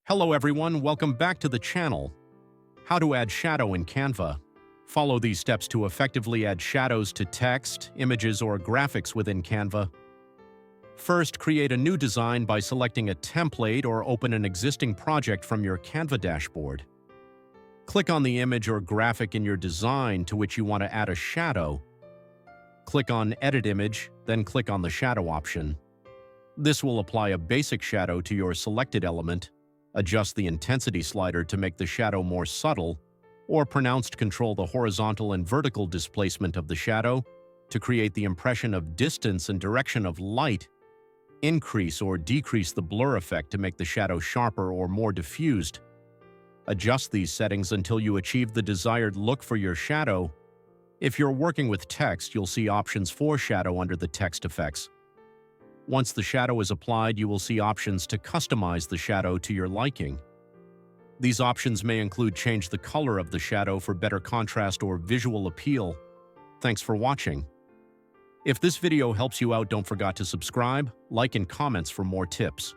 Hello everyone, welcome back to the channel. How to add shadow in Canva. Follow these steps to effectively add shadows to text, images, or graphics within Canva. First, create a new design by selecting a template or open an existing project from your Canva dashboard. Click on the image or graphic in your design to which you want to add a shadow. Click on Edit Image, then click on the Shadow option. This will apply a basic shadow to your selected element. Adjust the intensity slider to make the shadow more subtle, or pronounced. Control the horizontal and vertical displacement of the shadow to create the impression of distance and direction of light. Increase or decrease the blur effect to make the shadow sharper or more diffused. Adjust these settings until you achieve the desired look for your shadow. If you're working with text, you'll see options for shadow under the text effects. Once the shadow is applied, you will see options to customize the shadow to your liking. These options may include change the color of the shadow for better contrast or visual appeal. Thanks for watching. If this video helps you out, don't forget to subscribe, like, and comments for more tips.